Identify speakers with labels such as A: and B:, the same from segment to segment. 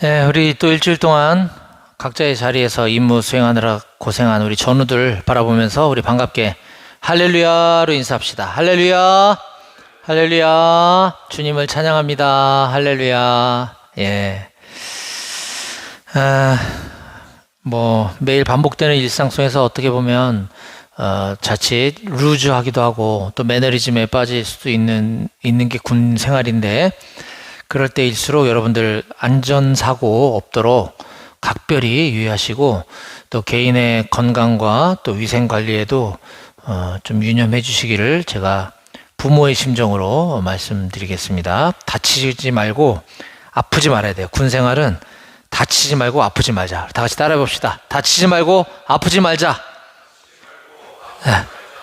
A: 우리 또 일주일 동안 각자의 자리에서 임무 수행하느라 고생한 우리 전우들 바라보면서 우리 반갑게 할렐루야로 인사합시다. 할렐루야, 할렐루야, 주님을 찬양합니다. 할렐루야. 예. 매일 반복되는 일상 속에서 어떻게 보면 자칫 루즈하기도 하고 또 매너리즘에 빠질 수도 있는 게 군 생활인데, 그럴 때일수록 여러분들 안전사고 없도록 각별히 유의하시고 또 개인의 건강과 또 위생관리에도 좀 유념해 주시기를 제가 부모의 심정으로 말씀드리겠습니다. 다치지 말고 아프지 말아야 돼요. 군 생활은 다치지 말고 아프지 말자. 다 같이 따라해 봅시다. 다치지 말고 아프지 말자.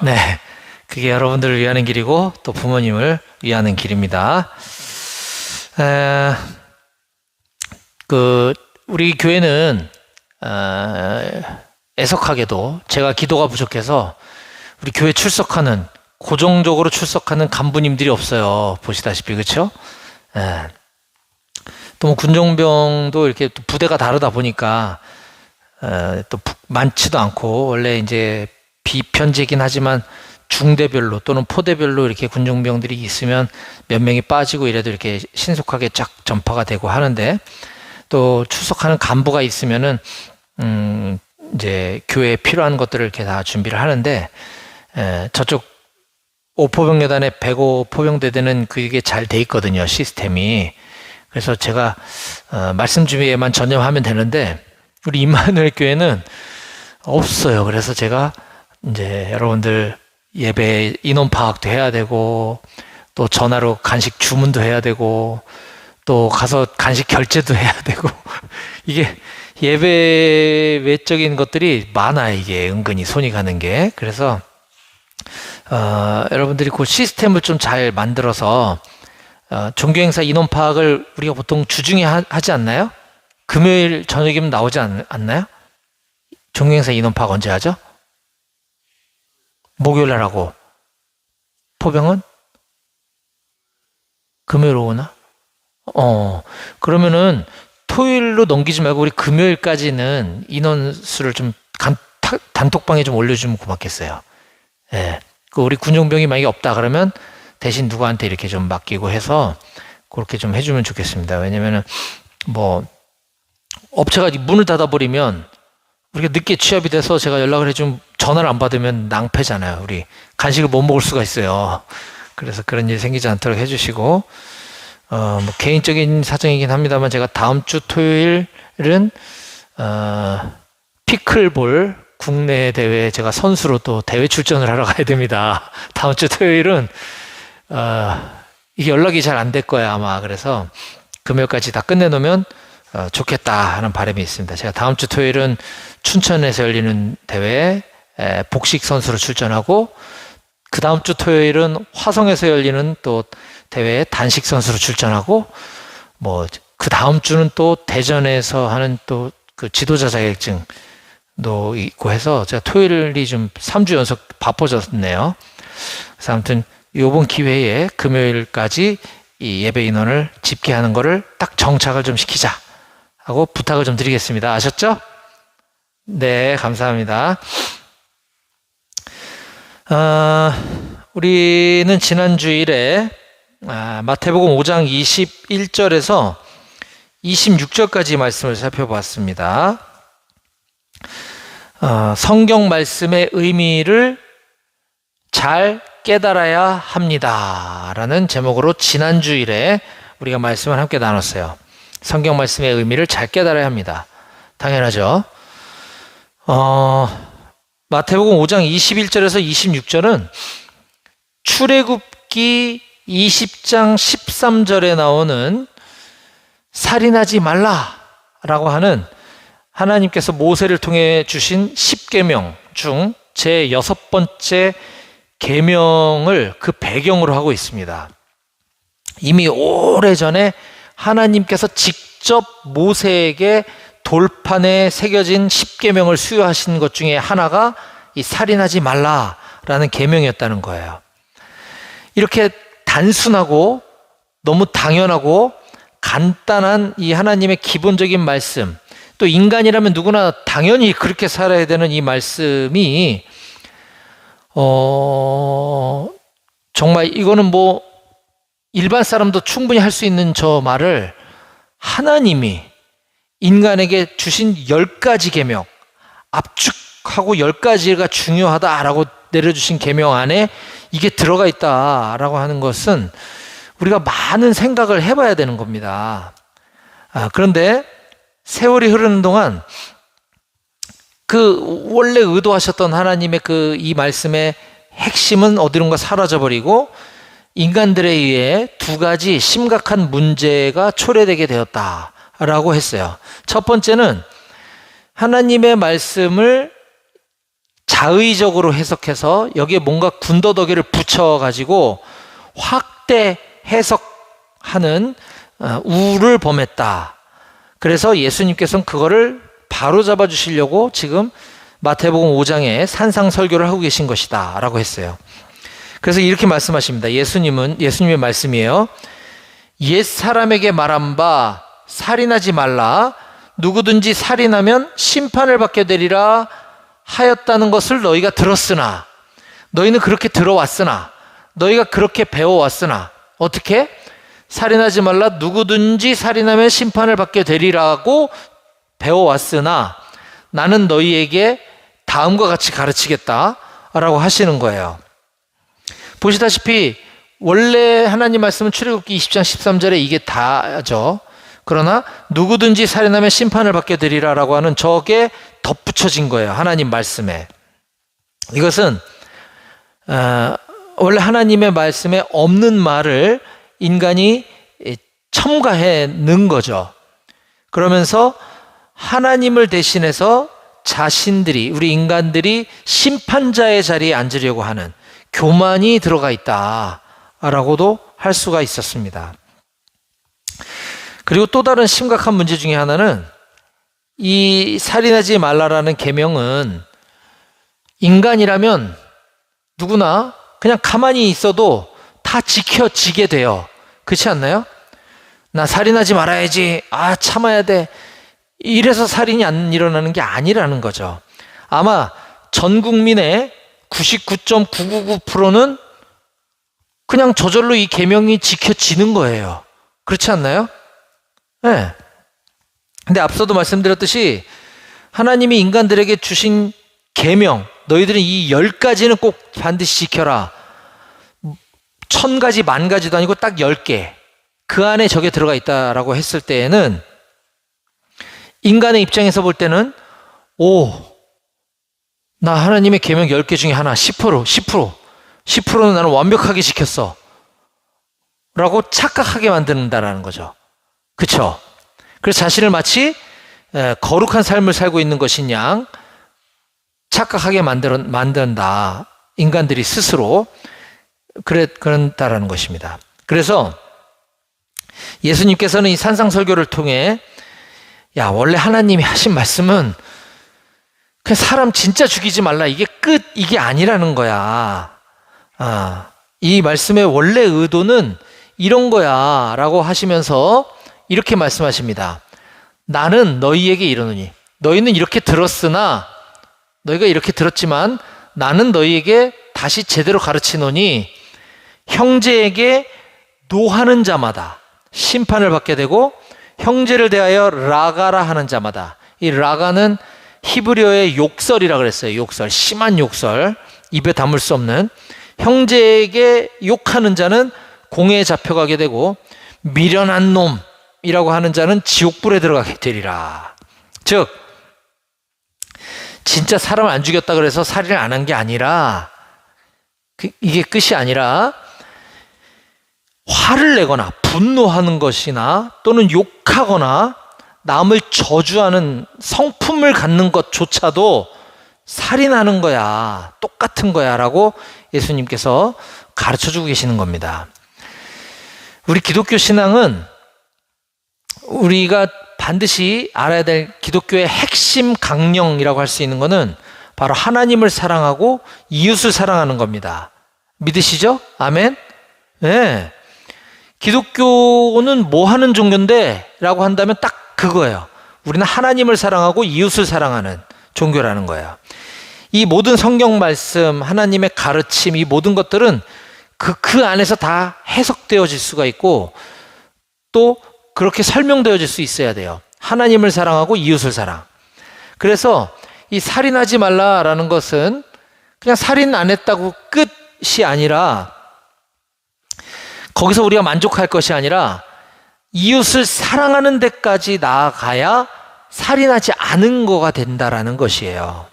A: 네, 그게 여러분들을 위하는 길이고 또 부모님을 위하는 길입니다. 우리 교회는 애석하게도 제가 기도가 부족해서 우리 교회 고정적으로 출석하는 간부님들이 없어요. 보시다시피, 그렇죠? 또 군종병도 이렇게 또 부대가 다르다 보니까 또 많지도 않고, 원래 이제 비편제긴 하지만 중대별로 또는 포대별로 이렇게 군종병들이 있으면 몇 명이 빠지고 이래도 이렇게 신속하게 쫙 전파가 되고 하는데, 또 출석하는 간부가 있으면은 이제 교회에 필요한 것들을 이렇게 다 준비를 하는데, 저쪽 5포병여단의 105 포병대대는 그게 잘 돼 있거든요, 시스템이. 그래서 제가 말씀 준비에만 전념하면 되는데 우리 임마누엘 교회는 없어요. 그래서 제가 이제 여러분들 예배 인원 파악도 해야 되고, 또 전화로 간식 주문도 해야 되고, 또 가서 간식 결제도 해야 되고 이게 예배 외적인 것들이 많아요. 이게 은근히 손이 가는 게. 그래서 여러분들이 그 시스템을 좀 잘 만들어서 종교행사 인원 파악을 우리가 보통 주중에 하지 않나요? 금요일 저녁이면 나오지 않나요? 종교행사 인원 파악 언제 하죠? 목요일 날 하고, 포병은 금요일 오나? 그러면은 토요일로 넘기지 말고 우리 금요일까지는 인원수를 좀 단톡방에 좀 올려주면 고맙겠어요. 예. 우리 군종병이 만약에 없다 그러면 대신 누구한테 이렇게 좀 맡기고 해서 그렇게 좀 해주면 좋겠습니다. 왜냐면은 업체가 문을 닫아버리면 우리가 늦게 취합이 돼서 제가 연락을 해주면 전화를 안 받으면 낭패잖아요. 우리 간식을 못 먹을 수가 있어요. 그래서 그런 일이 생기지 않도록 해주시고, 개인적인 사정이긴 합니다만 제가 다음 주 토요일은 피클볼 국내 대회 제가 선수로 또 대회 출전을 하러 가야 됩니다. 다음 주 토요일은 이게 연락이 잘 안 될 거예요, 아마. 그래서 금요일까지 다 끝내놓으면 좋겠다 하는 바람이 있습니다. 제가 다음 주 토요일은 춘천에서 열리는 대회에 복식 선수로 출전하고, 그 다음 주 토요일은 화성에서 열리는 또 대회에 단식 선수로 출전하고, 그 다음 주는 또 대전에서 하는 또 그 지도자 자격증도 있고 해서 제가 토요일이 좀 3주 연속 바빠졌네요. 그래서 아무튼 이번 기회에 금요일까지 이 예배 인원을 집계하는 거를 딱 정착을 좀 시키자 하고 부탁을 좀 드리겠습니다. 아셨죠? 네, 감사합니다. 우리는 지난 주일에 마태복음 5장 21절에서 26절까지 말씀을 살펴봤습니다. 성경 말씀의 의미를 잘 깨달아야 합니다 라는 제목으로 지난 주일에 우리가 말씀을 함께 나눴어요. 성경 말씀의 의미를 잘 깨달아야 합니다. 당연하죠. 마태복음 5장 21절에서 26절은 출애굽기 20장 13절에 나오는 살인하지 말라라고 하는 하나님께서 모세를 통해 주신 10계명 중 제 6번째 계명을 그 배경으로 하고 있습니다. 이미 오래전에 하나님께서 직접 모세에게 돌판에 새겨진 10계명을 수여하신 것 중에 하나가 이 살인하지 말라라는 계명이었다는 거예요. 이렇게 단순하고 너무 당연하고 간단한 이 하나님의 기본적인 말씀, 또 인간이라면 누구나 당연히 그렇게 살아야 되는 이 말씀이 정말 이거는 뭐 일반 사람도 충분히 할 수 있는 저 말을 하나님이 인간에게 주신 10가지 계명, 압축하고 10가지가 중요하다라고 내려주신 계명 안에 이게 들어가 있다라고 하는 것은 우리가 많은 생각을 해봐야 되는 겁니다. 그런데 세월이 흐르는 동안 그 원래 의도하셨던 하나님의 그 이 말씀의 핵심은 어디론가 사라져버리고 인간들에 의해 2가지 심각한 문제가 초래되게 되었다라고 했어요. 첫 번째는 하나님의 말씀을 자의적으로 해석해서 여기에 뭔가 군더더기를 붙여가지고 확대 해석하는 우를 범했다. 그래서 예수님께서는 그거를 바로 잡아 주시려고 지금 마태복음 5장에 산상설교를 하고 계신 것이다 라고 했어요. 그래서 이렇게 말씀하십니다. 예수님의 말씀이에요. 옛 사람에게 말한 바 살인하지 말라. 누구든지 살인하면 심판을 받게 되리라 하였다는 것을 너희가 들었으나, 너희는 그렇게 들어왔으나, 너희가 그렇게 배워왔으나, 어떻게? 살인하지 말라. 누구든지 살인하면 심판을 받게 되리라고 배워왔으나 나는 너희에게 다음과 같이 가르치겠다라고 하시는 거예요. 보시다시피 원래 하나님 말씀은 출애굽기 20장 13절에 이게 다죠. 그러나 누구든지 살인하면 심판을 받게 되리라라고 하는 저게 덧붙여진 거예요. 하나님 말씀에. 이것은 원래 하나님의 말씀에 없는 말을 인간이 첨가해 넣은 거죠. 그러면서 하나님을 대신해서 자신들이, 우리 인간들이 심판자의 자리에 앉으려고 하는 교만이 들어가 있다라고도 할 수가 있었습니다. 그리고 또 다른 심각한 문제 중에 하나는 이 살인하지 말라라는 계명은 인간이라면 누구나 그냥 가만히 있어도 다 지켜지게 돼요. 그렇지 않나요? 나 살인하지 말아야지. 참아야 돼. 이래서 살인이 안 일어나는 게 아니라는 거죠. 아마 전 국민의 99.999%는 그냥 저절로 이 계명이 지켜지는 거예요. 그렇지 않나요? 네. 근데 앞서도 말씀드렸듯이 하나님이 인간들에게 주신 계명, 너희들은 이 10가지는 꼭 반드시 지켜라. 1000가지, 10,000가지도 아니고 딱 10개. 그 안에 저게 들어가 있다라고 했을 때에는 인간의 입장에서 볼 때는 나 하나님의 계명 10개 중에 하나 10%는 나는 완벽하게 지켰어 라고 착각하게 만든다라는 거죠. 그쵸? 그래서 자신을 마치 거룩한 삶을 살고 있는 것인 양 착각하게 만든다. 인간들이 스스로 그런다라는 것입니다. 그래서 예수님께서는 이 산상설교를 통해 원래 하나님이 하신 말씀은 그냥 사람 진짜 죽이지 말라. 이게 끝. 이게 아니라는 거야. 이 말씀의 원래 의도는 이런 거야. 라고 하시면서 이렇게 말씀하십니다. 나는 너희에게 이르노니. 너희는 이렇게 들었으나, 너희가 이렇게 들었지만 나는 너희에게 다시 제대로 가르치노니 형제에게 노하는 자마다 심판을 받게 되고 형제를 대하여 라가라 하는 자마다, 이 라가는 히브리어의 욕설이라 그랬어요. 욕설, 심한 욕설, 입에 담을 수 없는, 형제에게 욕하는 자는 공회에 잡혀가게 되고 미련한 놈이라고 하는 자는 지옥불에 들어가게 되리라. 즉 진짜 사람을 안 죽였다 그래서 살인을 안 한 게 아니라, 이게 끝이 아니라 화를 내거나 분노하는 것이나 또는 욕하거나 남을 저주하는 성품을 갖는 것조차도 살인하는 거야. 똑같은 거야 라고 예수님께서 가르쳐주고 계시는 겁니다. 우리 기독교 신앙은 우리가 반드시 알아야 될 기독교의 핵심 강령이라고 할 수 있는 것은 바로 하나님을 사랑하고 이웃을 사랑하는 겁니다. 믿으시죠? 아멘? 네. 기독교는 뭐 하는 종교인데? 라고 한다면 딱 그거예요. 우리는 하나님을 사랑하고 이웃을 사랑하는 종교라는 거예요. 이 모든 성경 말씀, 하나님의 가르침, 이 모든 것들은 그 안에서 다 해석되어질 수가 있고 또 그렇게 설명되어질 수 있어야 돼요. 하나님을 사랑하고 이웃을 사랑. 그래서 이 살인하지 말라라는 것은 그냥 살인 안 했다고 끝이 아니라 거기서 우리가 만족할 것이 아니라 이웃을 사랑하는 데까지 나아가야 살인하지 않은 거가 된다라는 것이에요.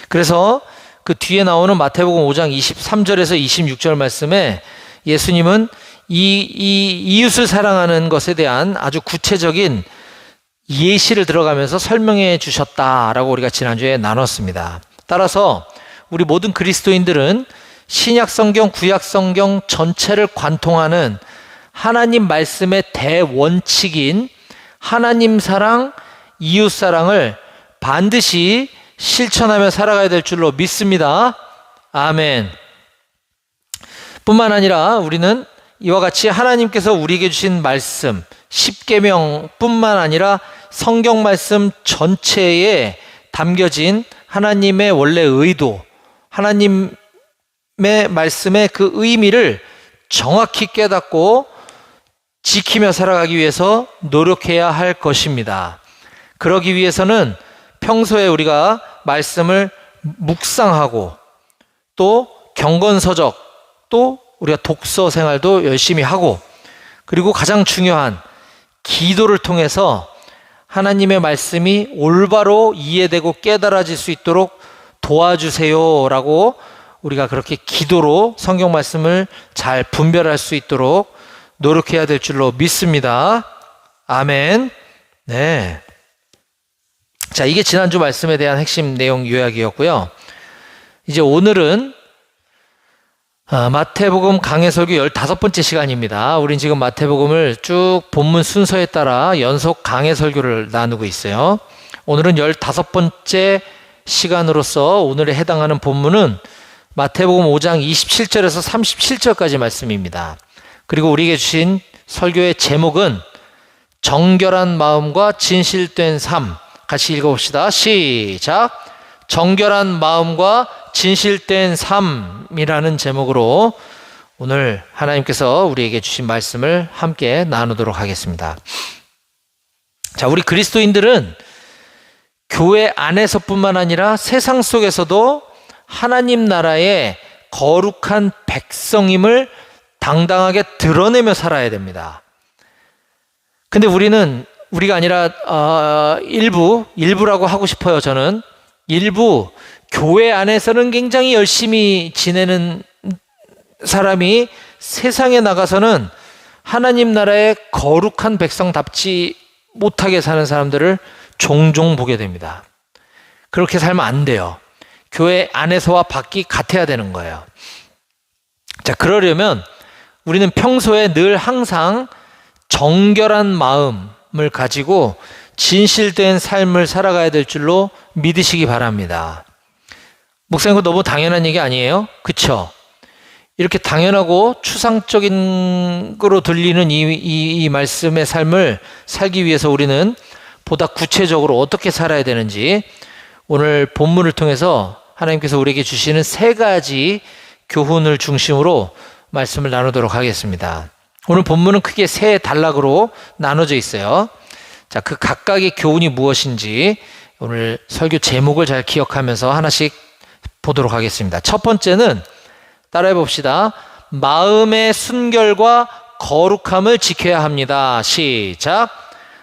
A: 그래서 그 뒤에 나오는 마태복음 5장 23절에서 26절 말씀에 예수님은 이 이웃을 사랑하는 것에 대한 아주 구체적인 예시를 들어가면서 설명해 주셨다라고 우리가 지난주에 나눴습니다. 따라서 우리 모든 그리스도인들은 신약 성경, 구약 성경 전체를 관통하는 하나님 말씀의 대원칙인 하나님 사랑, 이웃 사랑을 반드시 실천하며 살아가야 될 줄로 믿습니다. 아멘. 뿐만 아니라 우리는 이와 같이 하나님께서 우리에게 주신 말씀, 십계명뿐만 아니라 성경 말씀 전체에 담겨진 하나님의 원래 의도, 하나님의 말씀의 그 의미를 정확히 깨닫고 지키며 살아가기 위해서 노력해야 할 것입니다. 그러기 위해서는 평소에 우리가 말씀을 묵상하고 또 경건서적 또 우리가 독서 생활도 열심히 하고 그리고 가장 중요한 기도를 통해서 하나님의 말씀이 올바로 이해되고 깨달아질 수 있도록 도와주세요라고 우리가 그렇게 기도로 성경 말씀을 잘 분별할 수 있도록 노력해야 될 줄로 믿습니다. 아멘. 네. 자, 이게 지난주 말씀에 대한 핵심 내용 요약이었고요. 이제 오늘은 마태복음 강해설교 15번째 시간입니다. 우린 지금 마태복음을 쭉 본문 순서에 따라 연속 강해설교를 나누고 있어요. 오늘은 15번째 시간으로서 오늘에 해당하는 본문은 마태복음 5장 27절에서 37절까지 말씀입니다. 그리고 우리에게 주신 설교의 제목은 정결한 마음과 진실된 삶. 같이 읽어봅시다. 시작. 정결한 마음과 진실된 삶이라는 제목으로 오늘 하나님께서 우리에게 주신 말씀을 함께 나누도록 하겠습니다. 자, 우리 그리스도인들은 교회 안에서뿐만 아니라 세상 속에서도 하나님 나라의 거룩한 백성임을 당당하게 드러내며 살아야 됩니다. 근데 우리가 아니라 일부라고 하고 싶어요. 저는 일부 교회 안에서는 굉장히 열심히 지내는 사람이 세상에 나가서는 하나님 나라의 거룩한 백성답지 못하게 사는 사람들을 종종 보게 됩니다. 그렇게 살면 안 돼요. 교회 안에서와 밖이 같아야 되는 거예요. 자, 그러려면 우리는 평소에 늘 항상 정결한 마음을 가지고 진실된 삶을 살아가야 될 줄로 믿으시기 바랍니다. 목사님, 그거 너무 당연한 얘기 아니에요? 그쵸? 이렇게 당연하고 추상적인 거로 들리는 이 말씀의 삶을 살기 위해서 우리는 보다 구체적으로 어떻게 살아야 되는지 오늘 본문을 통해서 하나님께서 우리에게 주시는 3가지 교훈을 중심으로 말씀을 나누도록 하겠습니다. 오늘 본문은 크게 3단락으로 나눠져 있어요. 자, 그 각각의 교훈이 무엇인지 오늘 설교 제목을 잘 기억하면서 하나씩 보도록 하겠습니다. 첫 번째는 따라해 봅시다. 마음의 순결과 거룩함을 지켜야 합니다. 시작.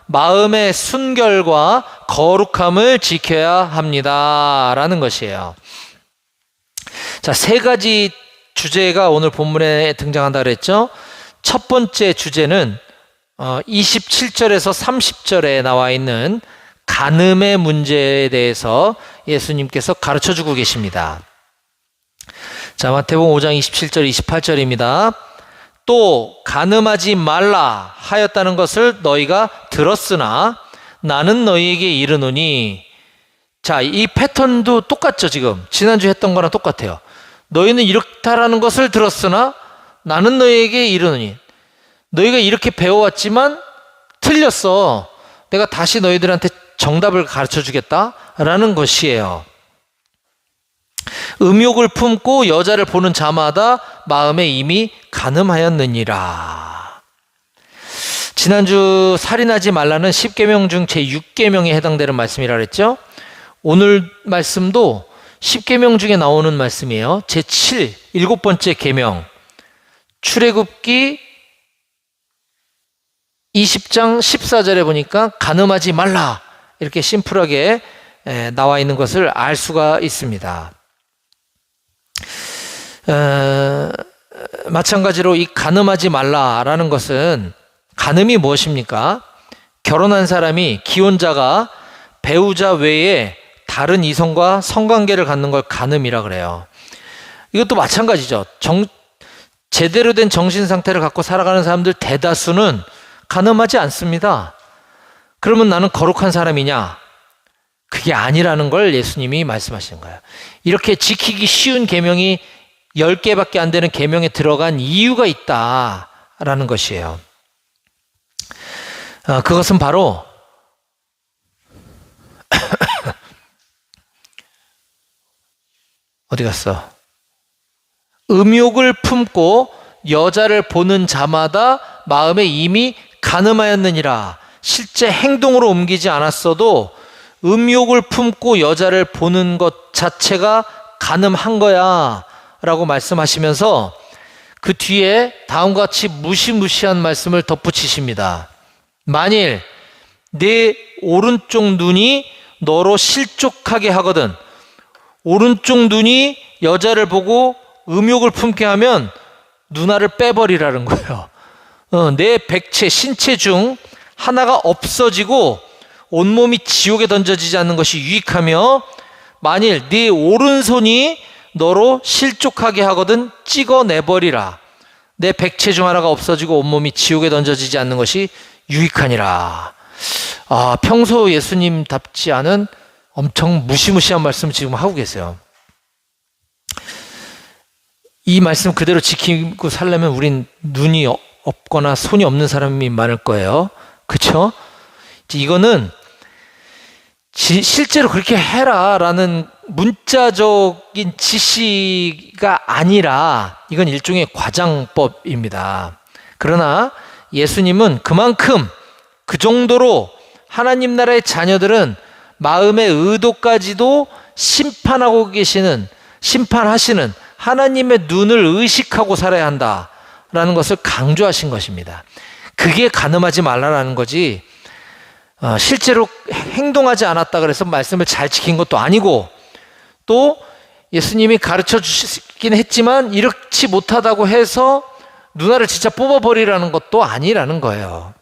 A: 마음의 순결과 거룩함을 지켜야 합니다. 라는 것이에요. 자, 3가지 주제가 오늘 본문에 등장한다 그랬죠. 첫 번째 주제는 27절에서 30절에 나와 있는 간음의 문제에 대해서 예수님께서 가르쳐 주고 계십니다. 자, 마태복음 5장 27절 28절입니다. 또 간음하지 말라 하였다는 것을 너희가 들었으나 나는 너희에게 이르노니. 자, 이 패턴도 똑같죠. 지금 지난주 했던 거랑 똑같아요. 너희는 이렇다라는 것을 들었으나 나는 너희에게 이르노니. 너희가 이렇게 배워왔지만 틀렸어. 내가 다시 너희들한테 정답을 가르쳐 주겠다라는 것이에요. 음욕을 품고 여자를 보는 자마다 마음에 이미 간음하였느니라. 지난주 살인하지 말라는 10계명 중 제6계명에 해당되는 말씀이라 그랬죠. 오늘 말씀도 10계명 중에 나오는 말씀이에요. 제7, 7번째 계명. 출애굽기 20장 14절에 보니까 간음하지 말라 이렇게 심플하게 나와 있는 것을 알 수가 있습니다. 마찬가지로 이 간음하지 말라라는 것은, 간음이 무엇입니까? 결혼한 사람이, 기혼자가 배우자 외에 다른 이성과 성관계를 갖는 걸 간음이라 그래요. 이것도 마찬가지죠. 제대로 된 정신 상태를 갖고 살아가는 사람들 대다수는 간음하지 않습니다. 그러면 나는 거룩한 사람이냐? 그게 아니라는 걸 예수님이 말씀하시는 거예요. 이렇게 지키기 쉬운 계명이 10개밖에 안 되는 계명에 들어간 이유가 있다라는 것이에요. 그것은 바로 어디 갔어? 음욕을 품고 여자를 보는 자마다 마음에 이미 간음하였느니라. 실제 행동으로 옮기지 않았어도 음욕을 품고 여자를 보는 것 자체가 간음한 거야 라고 말씀하시면서 그 뒤에 다음과 같이 무시무시한 말씀을 덧붙이십니다. 만일 내 오른쪽 눈이 너로 실족하게 하거든, 오른쪽 눈이 여자를 보고 음욕을 품게 하면 눈알을 빼버리라는 거예요. 내 백체, 신체 중 하나가 없어지고 온몸이 지옥에 던져지지 않는 것이 유익하며, 만일 네 오른손이 너로 실족하게 하거든 찍어내버리라. 내 백체 중 하나가 없어지고 온몸이 지옥에 던져지지 않는 것이 유익하니라. 평소 예수님답지 않은 엄청 무시무시한 말씀을 지금 하고 계세요. 이 말씀 그대로 지키고 살려면 우린 눈이 없거나 손이 없는 사람이 많을 거예요. 그렇죠? 이거는 실제로 그렇게 해라라는 문자적인 지시가 아니라 이건 일종의 과장법입니다. 그러나 예수님은 그만큼, 그 정도로 하나님 나라의 자녀들은 마음의 의도까지도 심판하시는 하나님의 눈을 의식하고 살아야 한다라는 것을 강조하신 것입니다. 그게 간음하지 말라라는 거지, 실제로 행동하지 않았다 그래서 말씀을 잘 지킨 것도 아니고, 또 예수님이 가르쳐 주시긴 했지만 이렇지 못하다고 해서 눈알을 진짜 뽑아버리라는 것도 아니라는 거예요.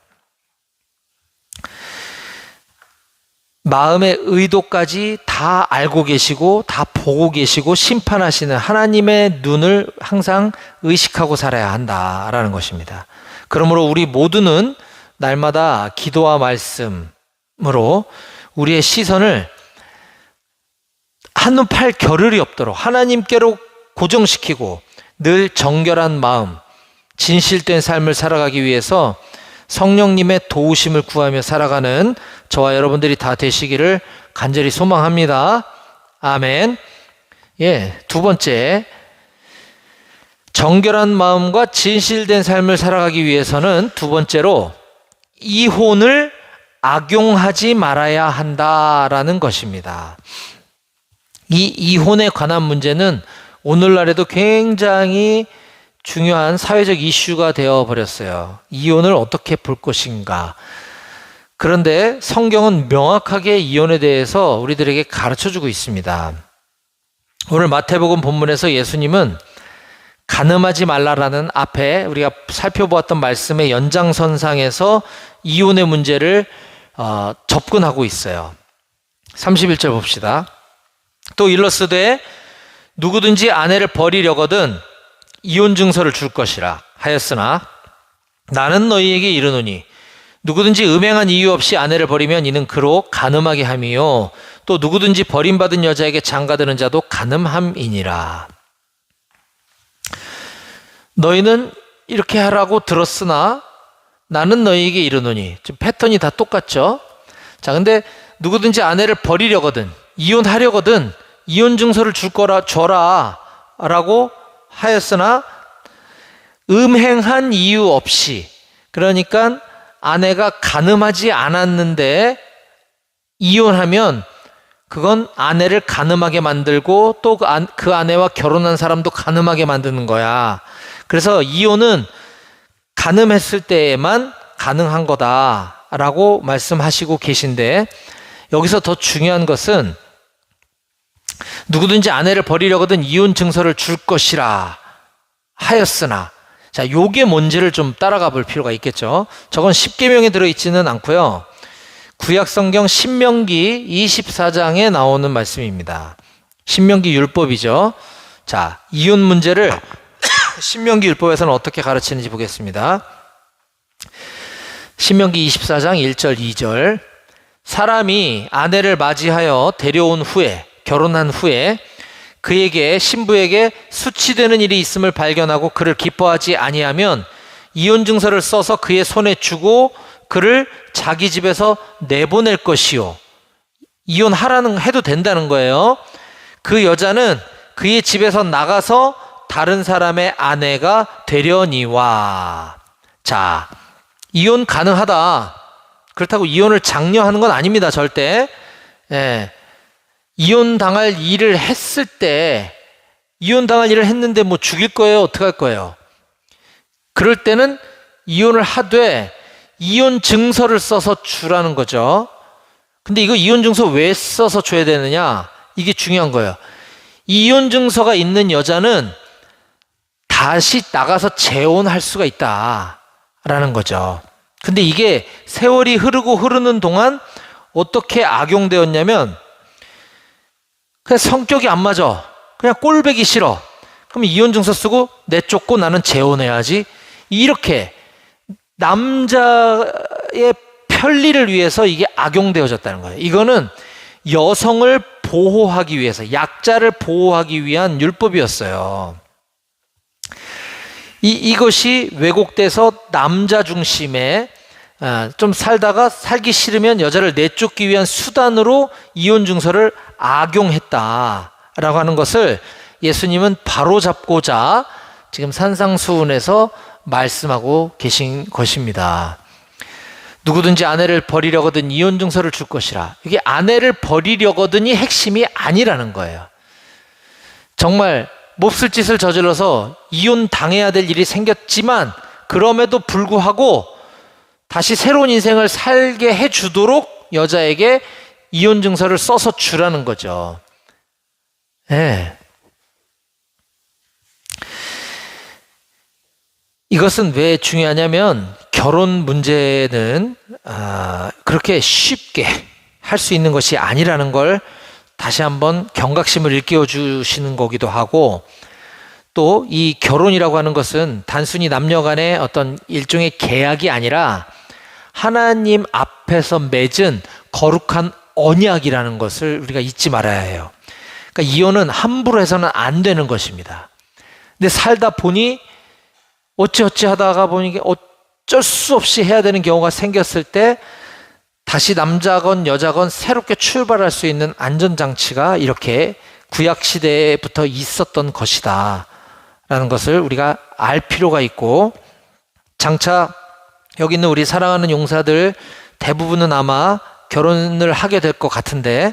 A: 마음의 의도까지 다 알고 계시고 다 보고 계시고 심판하시는 하나님의 눈을 항상 의식하고 살아야 한다라는 것입니다. 그러므로 우리 모두는 날마다 기도와 말씀으로 우리의 시선을 한눈 팔 겨를이 없도록 하나님께로 고정시키고 늘 정결한 마음, 진실된 삶을 살아가기 위해서 성령님의 도우심을 구하며 살아가는 저와 여러분들이 다 되시기를 간절히 소망합니다. 아멘. 두 번째, 정결한 마음과 진실된 삶을 살아가기 위해서는 두 번째로 이혼을 악용하지 말아야 한다라는 것입니다. 이 이혼에 관한 문제는 오늘날에도 굉장히 중요한 사회적 이슈가 되어버렸어요. 이혼을 어떻게 볼 것인가. 그런데 성경은 명확하게 이혼에 대해서 우리들에게 가르쳐주고 있습니다. 오늘 마태복음 본문에서 예수님은 간음하지 말라라는 앞에 우리가 살펴보았던 말씀의 연장선상에서 이혼의 문제를 접근하고 있어요. 31절 봅시다. 또 일러스되 누구든지 아내를 버리려거든 이혼 증서를 줄 것이라 하였으나 나는 너희에게 이르노니 누구든지 음행한 이유 없이 아내를 버리면 이는 그로 간음하게 함이요 또 누구든지 버림받은 여자에게 장가드는 자도 간음함이니라. 너희는 이렇게 하라고 들었으나 나는 너희에게 이르노니. 지금 패턴이 다 똑같죠? 자, 근데 누구든지 아내를 버리려거든, 이혼하려거든, 이혼 증서를 줘라 라고 하였으나 음행한 이유 없이, 그러니까 아내가 간음하지 않았는데 이혼하면 그건 아내를 간음하게 만들고 또 그 아내와 결혼한 사람도 간음하게 만드는 거야. 그래서 이혼은 간음했을 때에만 가능한 거다라고 말씀하시고 계신데, 여기서 더 중요한 것은 누구든지 아내를 버리려거든 이혼 증서를 줄 것이라 하였으나, 자, 요게 뭔지를 좀 따라가 볼 필요가 있겠죠. 저건 십계명에 들어있지는 않고요. 구약성경 신명기 24장에 나오는 말씀입니다. 신명기 율법이죠. 자, 이혼 문제를 신명기 율법에서는 어떻게 가르치는지 보겠습니다. 신명기 24장 1절 2절. 사람이 아내를 맞이하여 데려온 후에, 결혼한 후에 그에게, 신부에게 수치되는 일이 있음을 발견하고 그를 기뻐하지 아니하면 이혼 증서를 써서 그의 손에 주고 그를 자기 집에서 내보낼 것이요. 이혼하라는 해도 된다는 거예요. 그 여자는 그의 집에서 나가서 다른 사람의 아내가 되려니와. 자, 이혼 가능하다. 그렇다고 이혼을 장려하는 건 아닙니다, 절대. 예. 이혼 당할 일을 했을 때, 이혼 당할 일을 했는데 뭐 죽일 거예요, 어떡할 거예요? 그럴 때는 이혼을 하되 이혼 증서를 써서 주라는 거죠. 근데 이거 이혼 증서 왜 써서 줘야 되느냐? 이게 중요한 거예요. 이혼 증서가 있는 여자는 다시 나가서 재혼할 수가 있다라는 거죠. 근데 이게 세월이 흐르는 동안 어떻게 악용되었냐면, 그냥 성격이 안 맞아, 그냥 꼴보기 싫어, 그럼 이혼 증서 쓰고 내쫓고 나는 재혼해야지, 이렇게 남자의 편리를 위해서 이게 악용되어졌다는 거예요. 이거는 여성을 보호하기 위해서, 약자를 보호하기 위한 율법이었어요. 이것이 왜곡돼서 남자 중심의, 좀 살다가 살기 싫으면 여자를 내쫓기 위한 수단으로 이혼 증서를 악용했다라고 하는 것을 예수님은 바로잡고자 지금 산상수훈에서 말씀하고 계신 것입니다. 누구든지 아내를 버리려거든 이혼 증서를 줄 것이라. 이게 아내를 버리려거든이 핵심이 아니라는 거예요. 정말 몹쓸 짓을 저질러서 이혼 당해야 될 일이 생겼지만 그럼에도 불구하고 다시 새로운 인생을 살게 해주도록 여자에게 이혼 증서를 써서 주라는 거죠. 네. 이것은 왜 중요하냐면, 결혼 문제는 그렇게 쉽게 할 수 있는 것이 아니라는 걸 다시 한번 경각심을 일깨워 주시는 거기도 하고, 또 이 결혼이라고 하는 것은 단순히 남녀 간의 어떤 일종의 계약이 아니라 하나님 앞에서 맺은 거룩한 언약이라는 것을 우리가 잊지 말아야 해요. 그러니까 이혼은 함부로 해서는 안 되는 것입니다. 근데 살다 보니 어찌어찌 하다가 보니 어쩔 수 없이 해야 되는 경우가 생겼을 때 다시 남자건 여자건 새롭게 출발할 수 있는 안전장치가 이렇게 구약시대부터 있었던 것이다 라는 것을 우리가 알 필요가 있고, 장차 여기 있는 우리 사랑하는 용사들 대부분은 아마 결혼을 하게 될 것 같은데,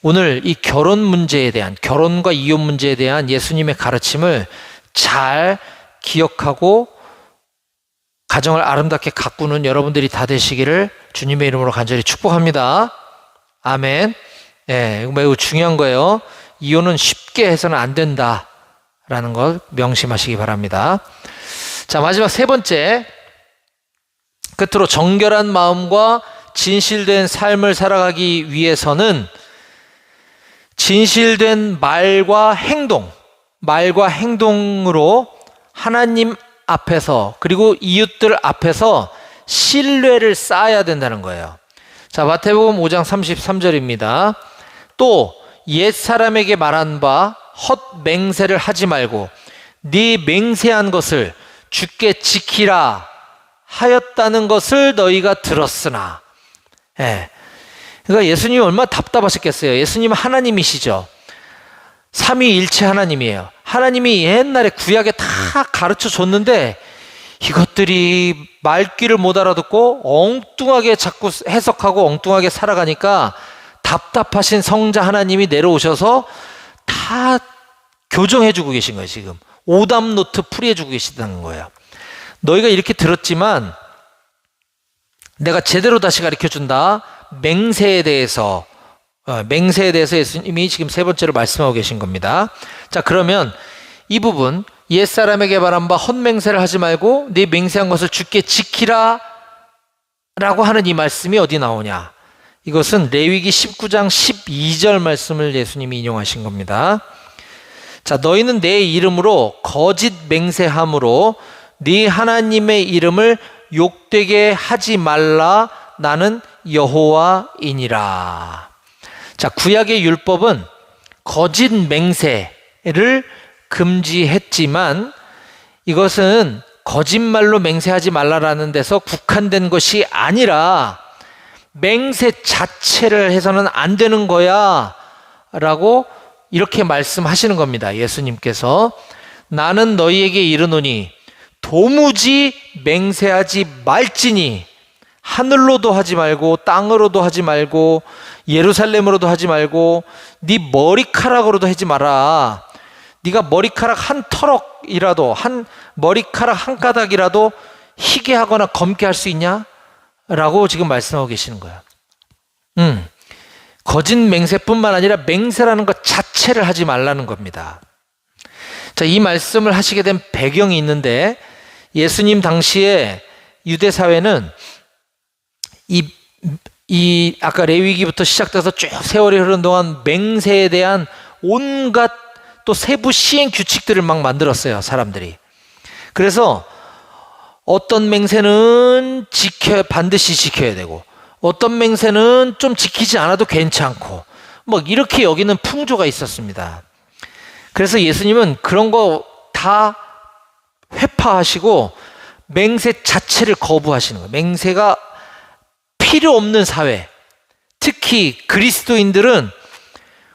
A: 오늘 이 결혼 문제에 대한, 결혼과 이혼 문제에 대한 예수님의 가르침을 잘 기억하고 가정을 아름답게 가꾸는 여러분들이 다 되시기를 주님의 이름으로 간절히 축복합니다. 아멘. 네, 이거 매우 중요한 거예요. 이혼은 쉽게 해서는 안 된다라는 걸 명심하시기 바랍니다. 자, 마지막 세 번째, 끝으로 정결한 마음과 진실된 삶을 살아가기 위해서는 진실된 말과 행동으로 하나님 앞에서 그리고 이웃들 앞에서 신뢰를 쌓아야 된다는 거예요. 자, 마태복음 5장 33절입니다. 또 옛사람에게 말한 바 헛맹세를 하지 말고 네 맹세한 것을 주께 지키라 하였다는 것을 너희가 들었으나. 예. 그러니까 예수님이 얼마나 답답하셨겠어요. 예수님은 하나님이시죠. 삼위일체 하나님이에요. 하나님이 옛날에 구약에 다 가르쳐 줬는데 이것들이 말귀를 못 알아듣고 엉뚱하게 자꾸 해석하고 엉뚱하게 살아가니까 답답하신 성자 하나님이 내려오셔서 다 교정해주고 계신 거예요. 지금 오답노트 풀이해주고 계시다는 거예요. 너희가 이렇게 들었지만 내가 제대로 다시 가르쳐준다. 맹세에 대해서 예수님이 지금 세 번째로 말씀하고 계신 겁니다. 자, 그러면 이 부분, 옛사람에게 말한 바 헛맹세를 하지 말고 네 맹세한 것을 주께 지키라 라고 하는 이 말씀이 어디 나오냐? 이것은 레위기 19장 12절 말씀을 예수님이 인용하신 겁니다. 자, 너희는 내 이름으로 거짓 맹세함으로 네 하나님의 이름을 욕되게 하지 말라. 나는 여호와이니라. 자, 구약의 율법은 거짓 맹세를 금지했지만 이것은 거짓말로 맹세하지 말라라는 데서 국한된 것이 아니라 맹세 자체를 해서는 안 되는 거야 라고 이렇게 말씀하시는 겁니다. 예수님께서 나는 너희에게 이르노니 도무지 맹세하지 말지니 하늘로도 하지 말고 땅으로도 하지 말고 예루살렘으로도 하지 말고 네 머리카락으로도 하지 마라. 네가 머리카락 한 터럭이라도 머리카락 한 가닥이라도 희게 하거나 검게 할 수 있냐? 라고 지금 말씀하고 계시는 거예요. 거짓 맹세뿐만 아니라 맹세라는 것 자체를 하지 말라는 겁니다. 자, 이 말씀을 하시게 된 배경이 있는데 예수님 당시에 유대 사회는 이 아까 레위기부터 시작돼서 쭉 세월이 흐르는 동안 맹세에 대한 온갖 또 세부 시행 규칙들을 막 만들었어요, 사람들이. 그래서 어떤 맹세는 반드시 지켜야 되고 어떤 맹세는 좀 지키지 않아도 괜찮고 뭐 이렇게 여기는 풍조가 있었습니다. 그래서 예수님은 그런 거 다 회파하시고 맹세 자체를 거부하시는 거예요. 맹세가 필요 없는 사회, 특히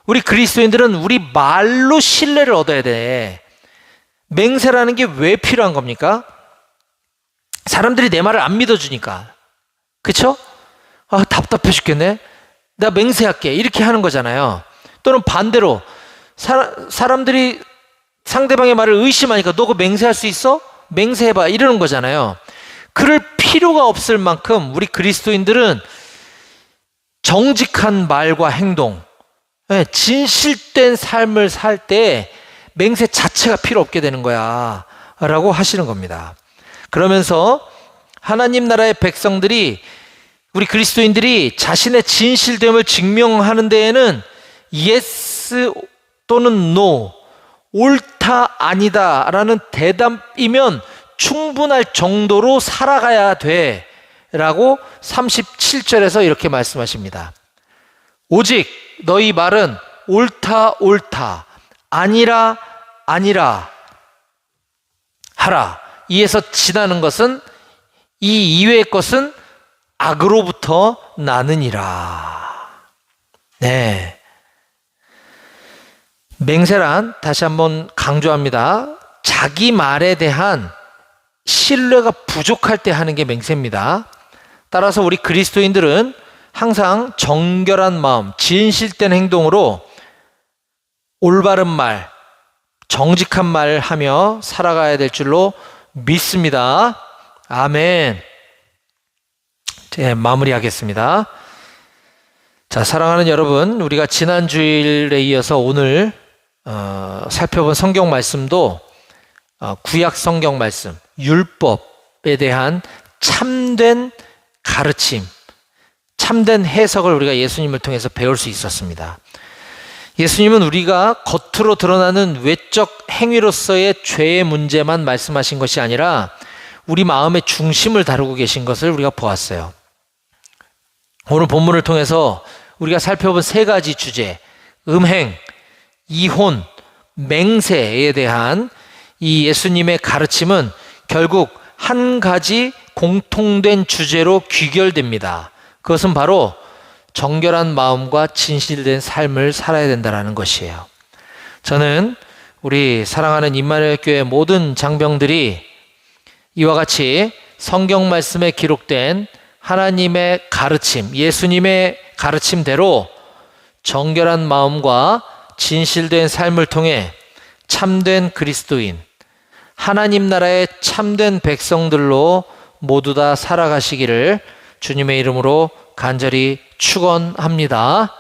A: 우리 그리스도인들은 우리 말로 신뢰를 얻어야 돼. 맹세라는 게 왜 필요한 겁니까? 사람들이 내 말을 안 믿어주니까. 그쵸? 아, 답답해 죽겠네. 내가 맹세할게. 이렇게 하는 거잖아요. 또는 반대로 사람들이 상대방의 말을 의심하니까 너 그거 맹세할 수 있어? 맹세해봐. 이러는 거잖아요. 그럴 필요가 없을 만큼 우리 그리스도인들은 정직한 말과 행동, 진실된 삶을 살 때 맹세 자체가 필요 없게 되는 거야 라고 하시는 겁니다. 그러면서 하나님 나라의 백성들이, 우리 그리스도인들이 자신의 진실됨을 증명하는 데에는 yes 또는 no, 옳다 아니다 라는 대답이면 충분할 정도로 살아가야 돼 라고 37절에서 이렇게 말씀하십니다. 오직 너희 말은 옳다 옳다, 아니라 아니라 하라. 이에서 지나는 것은, 이 이외의 것은 악으로부터 나느니라. 네. 맹세란, 다시 한번 강조합니다, 자기 말에 대한 신뢰가 부족할 때 하는 게 맹세입니다. 따라서 우리 그리스도인들은 항상 정결한 마음, 진실된 행동으로 올바른 말, 정직한 말을 하며 살아가야 될 줄로 믿습니다. 아멘. 네, 마무리하겠습니다. 자, 사랑하는 여러분, 우리가 지난 주일에 이어서 오늘 살펴본 성경 말씀도 구약 성경 말씀, 율법에 대한 참된 가르침, 참된 해석을 우리가 예수님을 통해서 배울 수 있었습니다. 예수님은 우리가 겉으로 드러나는 외적 행위로서의 죄의 문제만 말씀하신 것이 아니라 우리 마음의 중심을 다루고 계신 것을 우리가 보았어요. 오늘 본문을 통해서 우리가 살펴본 세 가지 주제, 음행, 이혼, 맹세에 대한 이 예수님의 가르침은 결국 한 가지 공통된 주제로 귀결됩니다. 그것은 바로 정결한 마음과 진실된 삶을 살아야 된다는 것이에요. 저는 우리 사랑하는 임마누엘 교회 모든 장병들이 이와 같이 성경 말씀에 기록된 하나님의 가르침, 예수님의 가르침대로 정결한 마음과 진실된 삶을 통해 참된 그리스도인, 하나님 나라의 참된 백성들로 모두 다 살아가시기를 주님의 이름으로 간절히 축원합니다.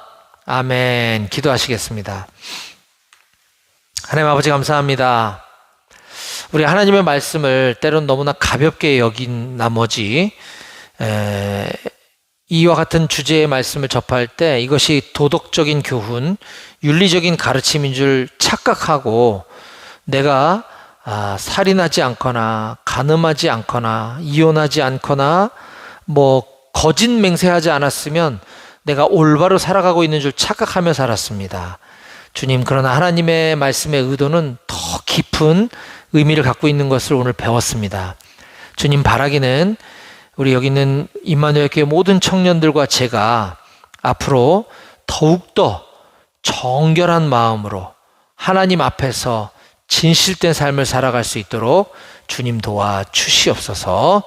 A: 아멘. 기도하시겠습니다. 하나님 아버지 감사합니다. 우리 하나님의 말씀을 때론 너무나 가볍게 여긴 나머지 이와 같은 주제의 말씀을 접할 때 이것이 도덕적인 교훈, 윤리적인 가르침인 줄 착각하고 내가 살인하지 않거나 간음하지 않거나 이혼하지 않거나 거짓 맹세하지 않았으면 내가 올바로 살아가고 있는 줄 착각하며 살았습니다. 주님, 그러나 하나님의 말씀의 의도는 더 깊은 의미를 갖고 있는 것을 오늘 배웠습니다. 주님, 바라기는 우리 여기 있는 임마누엘 교회 모든 청년들과 제가 앞으로 더욱더 정결한 마음으로 하나님 앞에서 진실된 삶을 살아갈 수 있도록 주님 도와주시옵소서.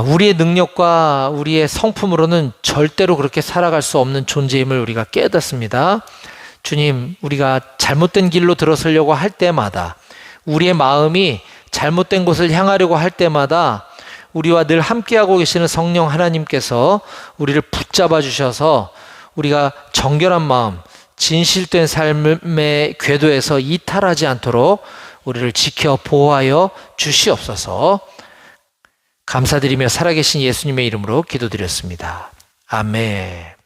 A: 우리의 능력과 우리의 성품으로는 절대로 그렇게 살아갈 수 없는 존재임을 우리가 깨닫습니다. 주님, 우리가 잘못된 길로 들어서려고 할 때마다, 우리의 마음이 잘못된 곳을 향하려고 할 때마다 우리와 늘 함께하고 계시는 성령 하나님께서 우리를 붙잡아 주셔서 우리가 정결한 마음, 진실된 삶의 궤도에서 이탈하지 않도록 우리를 지켜 보호하여 주시옵소서. 감사드리며 살아계신 예수님의 이름으로 기도드렸습니다. 아멘.